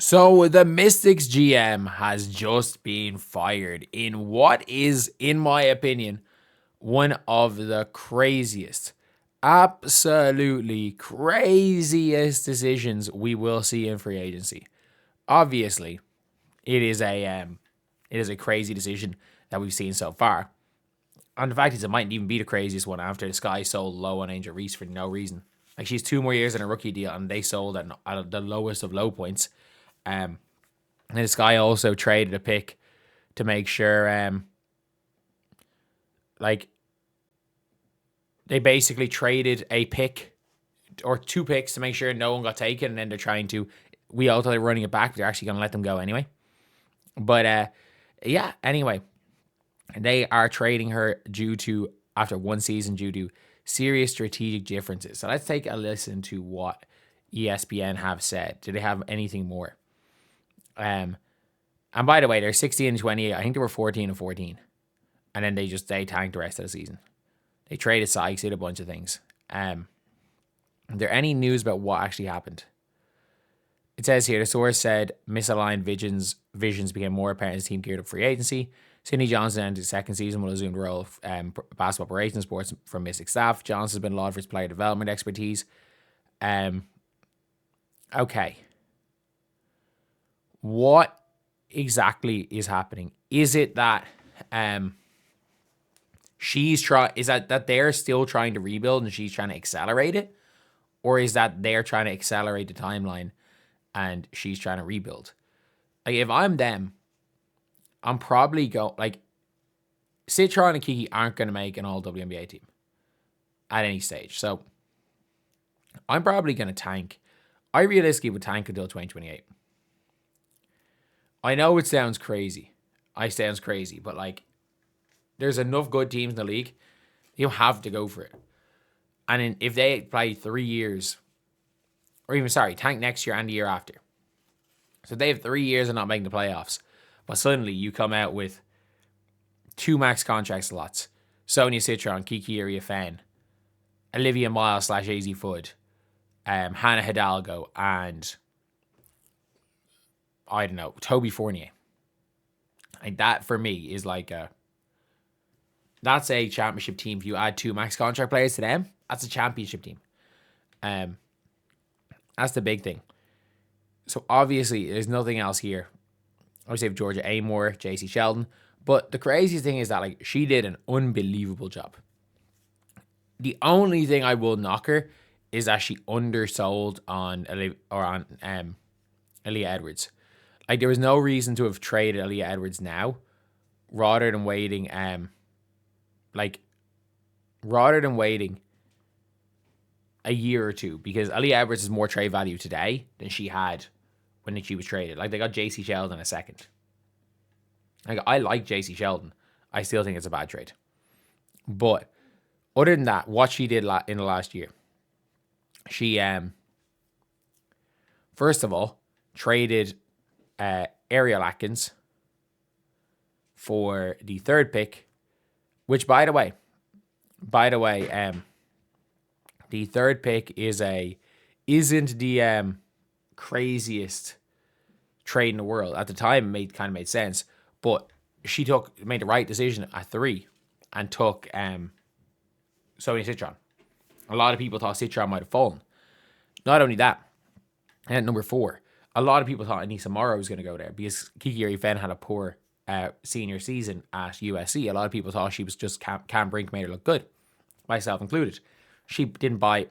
So the Mystics GM has just been fired in what is, in my opinion, one of the craziest, absolutely craziest decisions we will see in free agency. Obviously, it is a crazy decision that we've seen so far. And the fact is, it might even be the craziest one after the Sky sold low on Angel Reese for no reason. Like, she's 2 more years in a rookie deal, and they sold at the lowest of low points. And this guy also traded a pick to make sure, like, they basically traded a pick or 2 picks to make sure no one got taken, and then they're trying to, we ultimately running it back, but they're actually going to let them go anyway. But, yeah, anyway, they are trading her after 1 season, due to serious strategic differences. So let's take a listen to what ESPN have said. Do they have anything more? And by the way, they're 16 and 28. I think they were 14 and 14. And then they tanked the rest of the season. They traded Sykes, did a bunch of things. Is there any news about what actually happened? It says here, the source said misaligned visions became more apparent as the team geared up free agency. Sydney Johnson entered his second season, will assume the role of basketball operations sports from Mystic staff. Johnson has been lauded for his player development expertise. Okay. What exactly is happening? Is it that that they're still trying to rebuild and she's trying to accelerate it? Or is that they're trying to accelerate the timeline and she's trying to rebuild? Like, if I'm them, I'm probably Citron and Kiki aren't going to make an all WNBA team at any stage. So I'm probably going to tank. I realistically would tank until 2028. I know it sounds crazy. But like, there's enough good teams in the league. You have to go for it. And if they play 3 years, or even, tank next year and the year after. So they have 3 years of not making the playoffs. But suddenly you come out with 2 max contract slots. Sonia Citron, Kiki Iriafen, Olivia Miles / AZ Foot, Hannah Hidalgo, and I don't know, Toby Fournier. Like, that for me is that's a championship team. If you add 2 max contract players to them, that's a championship team. That's the big thing. So obviously there's nothing else here. Obviously, have Georgia Amore, JC Sheldon. But the craziest thing is that she did an unbelievable job. The only thing I will knock her is that she undersold on Aliyah Edwards. Like, there was no reason to have traded Aliyah Edwards now, rather than waiting. Rather than waiting a year or two, because Aliyah Edwards is more trade value today than she had when she was traded. Like, they got JC Sheldon a second. Like, I like JC Sheldon. I still think it's a bad trade. But other than that, what she did in the last year, she first of all traded Ariel Atkins for the 3rd pick, which by the way, the 3rd pick isn't the craziest trade in the world. At the time, it kind of made sense, but she made the right decision at 3 and took Sonia Citron. A lot of people thought Citron might have fallen. Not only that, and at number 4, a lot of people thought Anissa Morrow was going to go there because Kiki Iriafen had a poor senior season at USC. A lot of people thought she was just Cam Brink made her look good, myself included. She didn't buy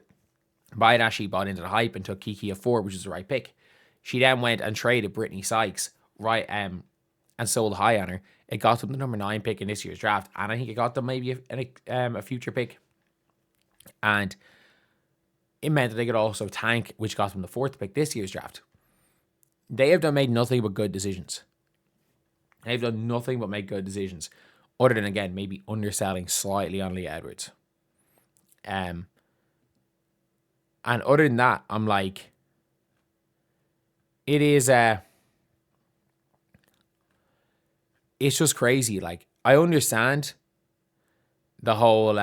that. She bought into the hype and took Kiki at 4, which is the right pick. She then went and traded Brittany Sykes, and sold high on her. It got them the number 9 pick in this year's draft, and I think it got them maybe a future pick. And it meant that they could also tank, which got them the 4th pick this year's draft. They have made nothing but good decisions. They've done nothing but make good decisions, other than, again, maybe underselling slightly on Aliyah Edwards. And other than that, I'm like, it is it's just crazy. Like, I understand the whole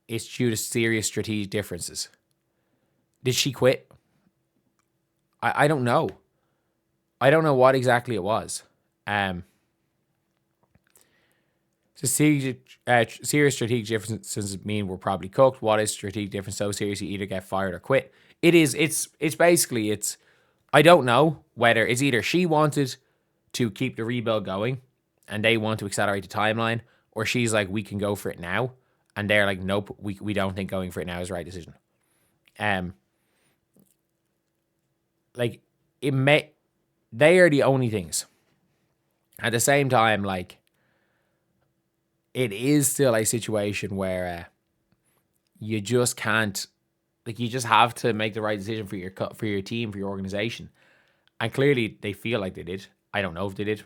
it's due to serious strategic differences. Did she quit? I don't know. I don't know what exactly it was. So serious strategic differences mean we're probably cooked. What is strategic difference? So serious you either get fired or quit. It's basically, I don't know whether it's either she wanted to keep the rebuild going and they want to accelerate the timeline, or she's like, we can go for it now. And they're like, nope, we don't think going for it now is the right decision. Like, they are the only things. At the same time, like, it is still a situation where you just can't, like, you just have to make the right decision for your team, for your organization. And clearly they feel like they did. I don't know if they did.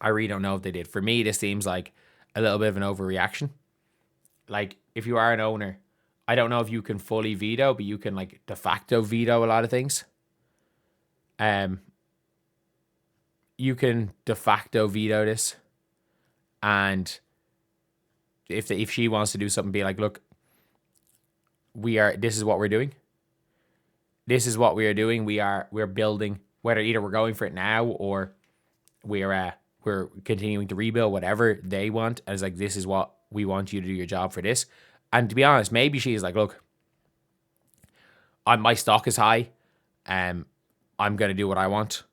I really don't know if they did. For me, this seems like a little bit of an overreaction. Like, if you are an owner, I don't know if you can fully veto, but you can, like, de facto veto a lot of things. You can de facto veto this, and if she wants to do something, be like, look, this is what we're doing. This is what we are doing. We're building, whether either we're going for it now or we're continuing to rebuild, whatever they want. And it's like, this is what we want you to do your job for this. And to be honest, maybe she's like, look, my stock is high. I'm going to do what I want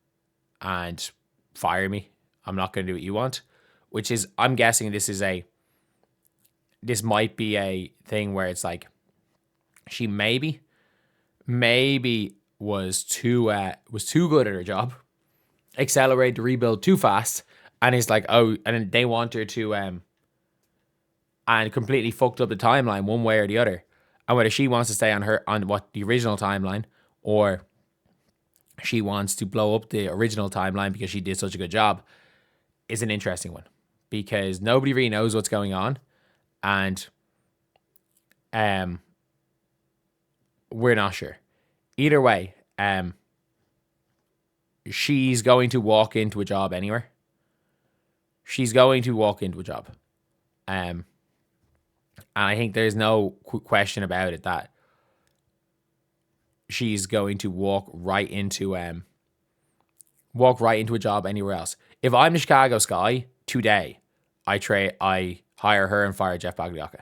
and fire me. I'm not going to do what you want, which is, I'm guessing this might be a thing where it's like, she maybe was too good at her job, accelerated the rebuild too fast, and it's like, oh, and then they want her to and completely fucked up the timeline one way or the other. And whether she wants to stay on the original timeline, or she wants to blow up the original timeline because she did such a good job, is an interesting one, because nobody really knows what's going on, and we're not sure. Either way, she's going to walk into a job anywhere. She's going to walk into a job. And I think there's no question about it that she's going to walk right into a job anywhere else. If I'm the Chicago Sky today, I hire her and fire Jeff Bagliacca.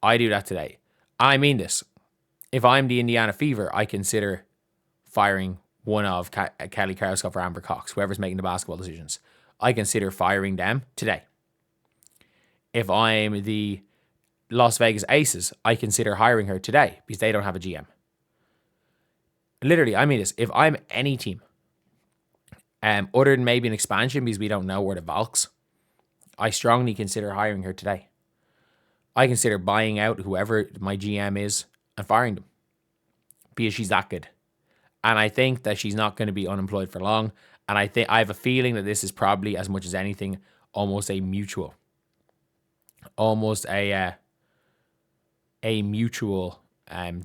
I do that today. I mean this. If I'm the Indiana Fever, I consider firing one of Kelly Karskov or Amber Cox, whoever's making the basketball decisions. I consider firing them today. If I'm the Las Vegas Aces, I consider hiring her today because they don't have a GM. Literally, I mean this. If I'm any team, other than maybe an expansion because we don't know where the Valks, I strongly consider hiring her today. I consider buying out whoever my GM is and firing them because she's that good. And I think that she's not going to be unemployed for long. And I have a feeling that this is probably, as much as anything, almost a mutual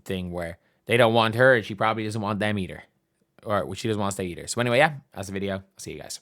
thing where they don't want her and she probably doesn't want them either. Or she doesn't want to stay either. So anyway, yeah, that's the video. I'll see you guys.